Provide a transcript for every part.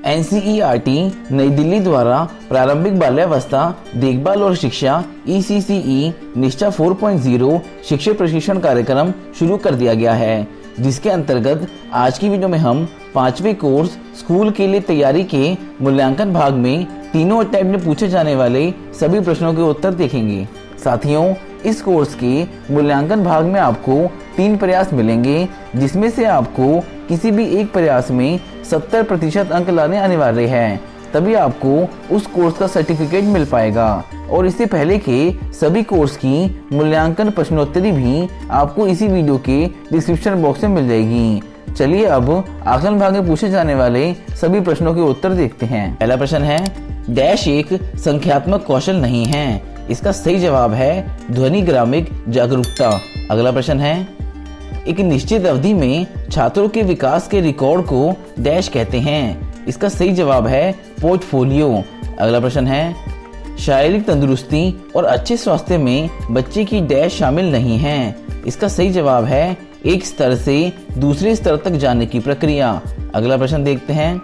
NCERT नई दिल्ली द्वारा प्रारंभिक बाल्यावस्था देखभाल और शिक्षा ECCE निष्ठा 4.0 शिक्षक प्रशिक्षण कार्यक्रम शुरू कर दिया गया है, जिसके अंतर्गत आज की वीडियो में हम 5वें कोर्स स्कूल के लिए तैयारी के मूल्यांकन भाग में तीनों अटेम्प्ट में पूछे जाने वाले सभी प्रश्नों के उत्तर देखेंगे। साथियों, इस कोर्स के मूल्यांकन भाग में आपको 3 प्रयास मिलेंगे, जिसमें से आपको किसी भी एक प्रयास में 70% अंक लाने अनिवार्य है, तभी आपको उस कोर्स का सर्टिफिकेट मिल पाएगा। और इससे पहले के सभी कोर्स की मूल्यांकन प्रश्नोत्तरी भी आपको इसी वीडियो के डिस्क्रिप्शन बॉक्स में मिल जाएगी। चलिए अब आकलन भाग में पूछे जाने वाले सभी प्रश्नों के उत्तर देखते हैं। पहला प्रश्न है, डैश एक संख्यात्मक कौशल नहीं है। इसका सही जवाब है ध्वनिग्रामिक जागरूकता। अगला प्रश्न है, एक निश्चित अवधि में छात्रों के विकास के रिकॉर्ड को डैश कहते हैं। इसका सही जवाब है पोर्टफोलियो। अगला प्रश्न है, शारीरिक तंदुरुस्ती और अच्छे स्वास्थ्य में बच्चे की डैश शामिल नहीं है। इसका सही जवाब है एक स्तर से दूसरे स्तर तक जाने की प्रक्रिया। अगला प्रश्न देखते हैं,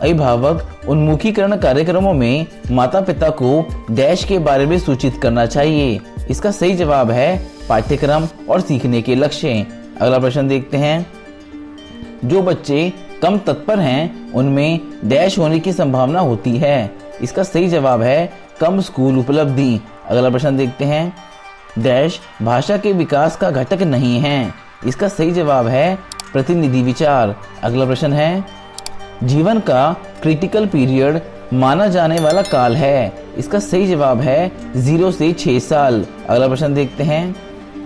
अभिभावक उन्मुखीकरण कार्यक्रमों में माता पिता को डैश के बारे में सूचित करना चाहिए। इसका सही जवाब है पाठ्यक्रम और सीखने के लक्ष्य। अगला प्रश्न देखते हैं, जो बच्चे कम तत्पर हैं उनमें डैश होने की संभावना होती है। इसका सही जवाब है कम स्कूल उपलब्धि। अगला प्रश्न देखते हैं, डैश भाषा के विकास का घटक नहीं है। इसका सही जवाब है प्रतिनिधि विचार। अगला प्रश्न है, जीवन का क्रिटिकल पीरियड माना जाने वाला काल है। इसका सही जवाब है 0 से 6 साल। अगला प्रश्न देखते हैं,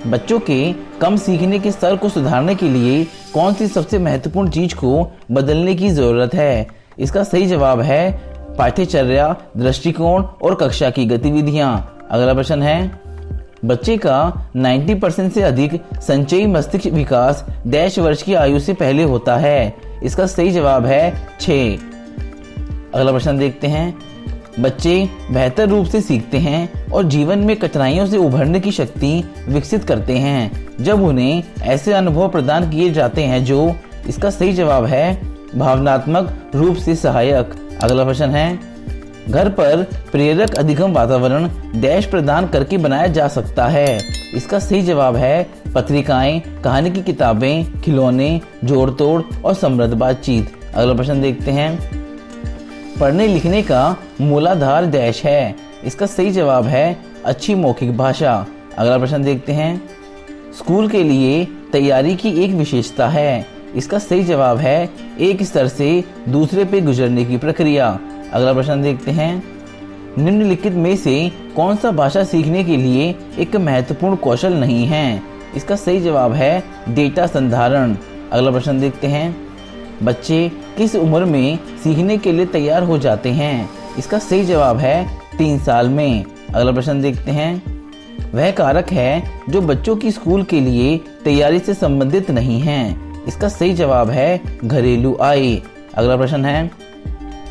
बच्चों के कम सीखने के स्तर को सुधारने के लिए कौन सी सबसे महत्वपूर्ण चीज को बदलने की जरूरत है। इसका सही जवाब है पाठ्यचर्या, दृष्टिकोण और कक्षा की गतिविधियां। अगला प्रश्न है, बच्चे का 90% से अधिक संचयी मस्तिष्क विकास डैश वर्ष की आयु से पहले होता है। इसका सही जवाब है 6। अगला प्रश्न देखते हैं, बच्चे बेहतर रूप से सीखते हैं और जीवन में कठिनाइयों से उभरने की शक्ति विकसित करते हैं जब उन्हें ऐसे अनुभव प्रदान किए जाते हैं जो। इसका सही जवाब है भावनात्मक रूप से सहायक। अगला प्रश्न है, घर पर प्रेरक अधिगम वातावरण डैश प्रदान करके बनाया जा सकता है। इसका सही जवाब है पत्रिकाएं, कहानी की किताबें, खिलौने, जोड़ तोड़ और समृद्ध बातचीत। अगला प्रश्न देखते हैं, पढ़ने लिखने का मूलाधार डैश है। इसका सही जवाब है अच्छी मौखिक भाषा। अगला प्रश्न देखते हैं, स्कूल के लिए तैयारी की एक विशेषता है। इसका सही जवाब है एक स्तर से दूसरे पे गुजरने की प्रक्रिया। अगला प्रश्न देखते हैं, निम्नलिखित में से कौन सा भाषा सीखने के लिए एक महत्वपूर्ण कौशल नहीं है। इसका सही जवाब है डेटा संधारण। अगला प्रश्न देखते हैं, बच्चे किस उम्र में सीखने के लिए तैयार हो जाते हैं। इसका सही जवाब है 3 साल में। अगला प्रश्न देखते हैं, वह कारक है जो बच्चों की स्कूल के लिए तैयारी से संबंधित नहीं है। इसका सही जवाब है घरेलू आय। अगला प्रश्न है,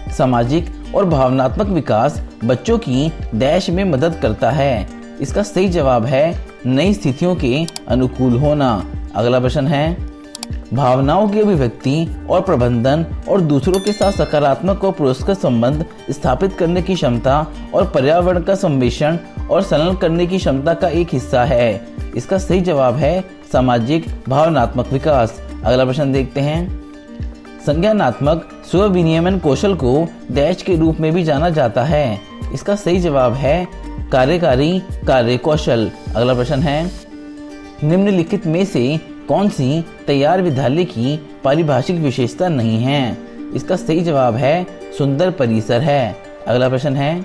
सामाजिक और भावनात्मक विकास बच्चों की डैश में मदद करता है। इसका सही जवाब है नई स्थितियों के अनुकूल होना। अगला प्रश्न है, भावनाओं की अभिव्यक्ति और प्रबंधन और दूसरों के साथ सकारात्मक और पुरस्कार संबंध स्थापित करने की क्षमता और पर्यावरण का संवेक्षण और संलग्न करने की क्षमता का एक हिस्सा है। इसका सही जवाब है सामाजिक भावनात्मक विकास। अगला प्रश्न देखते हैं, संज्ञानात्मक स्व विनियमन कौशल को डैश के रूप में भी जाना जाता है। इसका सही जवाब है कार्यकारी कार्य कौशल। अगला प्रश्न है, निम्नलिखित में से कौन सी तैयार विद्यालय की पारिभाषिक विशेषता नहीं है। इसका सही जवाब है सुंदर परिसर है। अगला प्रश्न है,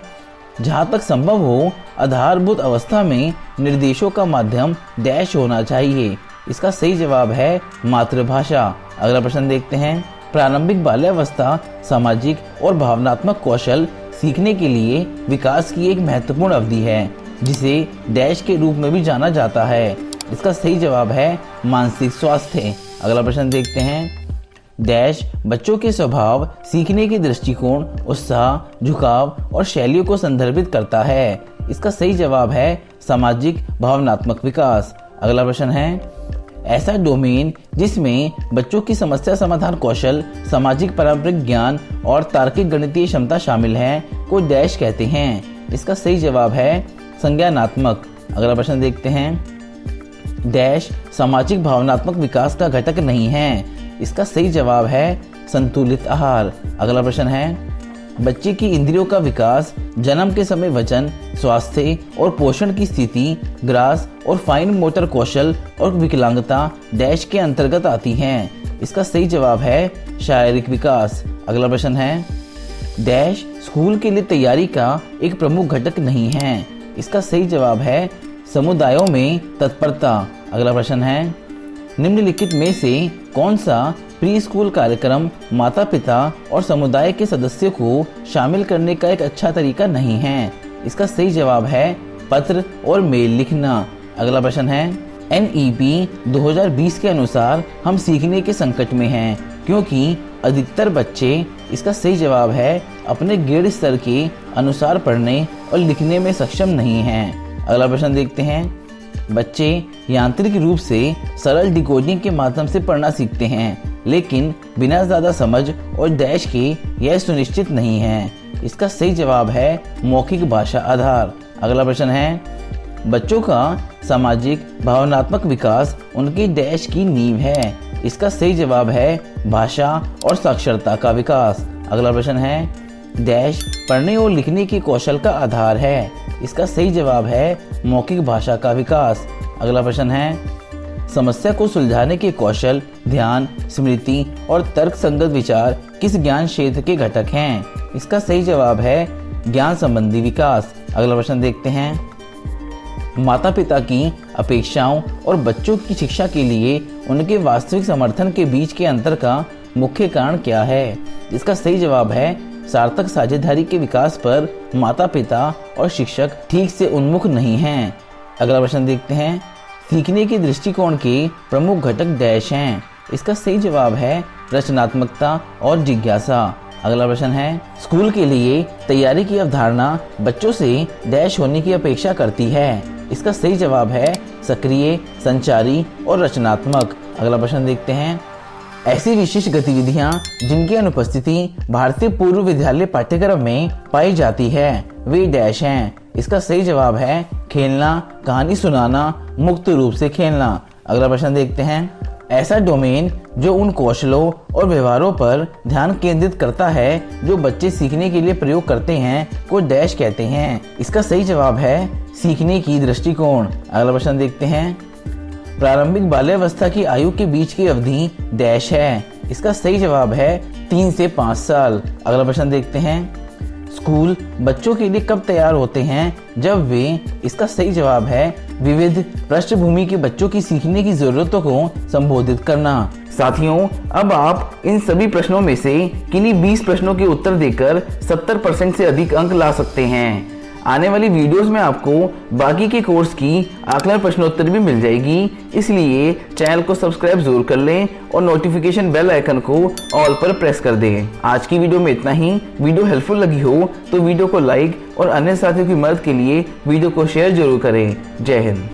जहाँ तक संभव हो आधारभूत अवस्था में निर्देशों का माध्यम डैश होना चाहिए। इसका सही जवाब है मातृभाषा। अगला प्रश्न देखते हैं, प्रारंभिक बाल्यावस्था सामाजिक और भावनात्मक कौशल सीखने के लिए विकास की एक महत्वपूर्ण अवधि है, जिसे डैश के रूप में भी जाना जाता है। इसका सही जवाब है मानसिक स्वास्थ्य। अगला प्रश्न देखते हैं, डैश बच्चों के स्वभाव, सीखने के दृष्टिकोण, उत्साह, झुकाव और शैलियों को संदर्भित करता है। इसका सही जवाब है सामाजिक भावनात्मक विकास। अगला प्रश्न है, ऐसा डोमेन जिसमें बच्चों की समस्या समाधान कौशल, सामाजिक पारंपरिक ज्ञान और तार्किक गणितीय क्षमता शामिल है को डैश कहते हैं। इसका सही जवाब है संज्ञानात्मक। अगला प्रश्न देखते हैं। डैश सामाजिक भावनात्मक विकास का घटक नहीं है। इसका सही जवाब है संतुलित आहार। अगला प्रश्न है, बच्चे की इंद्रियों का विकास जन्म के समय वजन, स्वास्थ्य और पोषण की स्थिति, ग्रास और फाइन मोटर कौशल और विकलांगता डैश के अंतर्गत आती हैं। इसका सही जवाब है शारीरिक विकास। अगला प्रश्न है, डैश स्कूल के लिए तैयारी का एक प्रमुख घटक नहीं है। इसका सही जवाब है समुदायों में तत्परता। अगला प्रश्न है, निम्नलिखित में से कौन सा प्री स्कूल कार्यक्रम माता पिता और समुदाय के सदस्यों को शामिल करने का एक अच्छा तरीका नहीं है। इसका सही जवाब है पत्र और मेल लिखना। अगला प्रश्न है, NEP 2020 के अनुसार हम सीखने के संकट में हैं क्योंकि अधिकतर बच्चे, इसका सही जवाब है अपने ग्रेड स्तर के अनुसार पढ़ने और लिखने में सक्षम नहीं हैं। अगला प्रश्न देखते हैं, बच्चे यांत्रिक रूप से सरल डिकोडिंग के माध्यम से पढ़ना सीखते हैं लेकिन बिना ज्यादा समझ और डैश के यह सुनिश्चित नहीं है। इसका सही जवाब है मौखिक भाषा आधार। अगला प्रश्न है, बच्चों का सामाजिक भावनात्मक विकास उनकी डैश की नींव है। इसका सही जवाब है भाषा और साक्षरता का विकास। अगला प्रश्न है, डैश पढ़ने और लिखने के कौशल का आधार है। इसका सही जवाब है मौखिक भाषा का विकास। अगला प्रश्न है, समस्या को सुलझाने के कौशल, ध्यान, स्मृति और तर्क संगत विचार किस ज्ञान क्षेत्र के घटक हैं। इसका सही जवाब है ज्ञान संबंधी विकास। अगला प्रश्न देखते हैं, माता पिता की अपेक्षाओं और बच्चों की शिक्षा के लिए उनके वास्तविक समर्थन के बीच के अंतर का मुख्य कारण क्या है। इसका सही जवाब है सार्थक साझेदारी के विकास पर माता पिता और शिक्षक ठीक से उन्मुख नहीं हैं। अगला प्रश्न देखते हैं, सीखने के दृष्टिकोण के प्रमुख घटक डैश हैं। इसका सही जवाब है रचनात्मकता और जिज्ञासा। अगला प्रश्न है, स्कूल के लिए तैयारी की अवधारणा बच्चों से डैश होने की अपेक्षा करती है। इसका सही जवाब है सक्रिय, संचारी और रचनात्मक। अगला प्रश्न देखते हैं, ऐसी विशेष गतिविधियां जिनकी अनुपस्थिति भारतीय पूर्व विद्यालय पाठ्यक्रम में पाई जाती है वे डैश हैं। इसका सही जवाब है खेलना, कहानी सुनाना, मुक्त रूप से खेलना। अगला प्रश्न देखते हैं, ऐसा डोमेन जो उन कौशलों और व्यवहारों पर ध्यान केंद्रित करता है जो बच्चे सीखने के लिए प्रयोग करते हैं को डैश कहते हैं। इसका सही जवाब है सीखने की दृष्टिकोण। अगला प्रश्न देखते हैं, प्रारंभिक बाल्यावस्था की आयु के बीच की अवधि डैश है। इसका सही जवाब है 3 से 5 साल। अगला प्रश्न देखते हैं, स्कूल बच्चों के लिए कब तैयार होते हैं जब वे, इसका सही जवाब है विविध पृष्ठभूमि के बच्चों की सीखने की जरूरतों को संबोधित करना। साथियों, अब आप इन सभी प्रश्नों में से किन्हीं 20 प्रश्नों के उत्तर देकर 70% से अधिक अंक ला सकते हैं। आने वाली वीडियोस में आपको बाकी के कोर्स की आकलन प्रश्नोत्तर भी मिल जाएगी, इसलिए चैनल को सब्सक्राइब जरूर कर लें और नोटिफिकेशन बेल आइकन को ऑल पर प्रेस कर दें। आज की वीडियो में इतना ही। वीडियो हेल्पफुल लगी हो तो वीडियो को लाइक और अन्य साथियों की मदद के लिए वीडियो को शेयर जरूर करें। जय हिंद।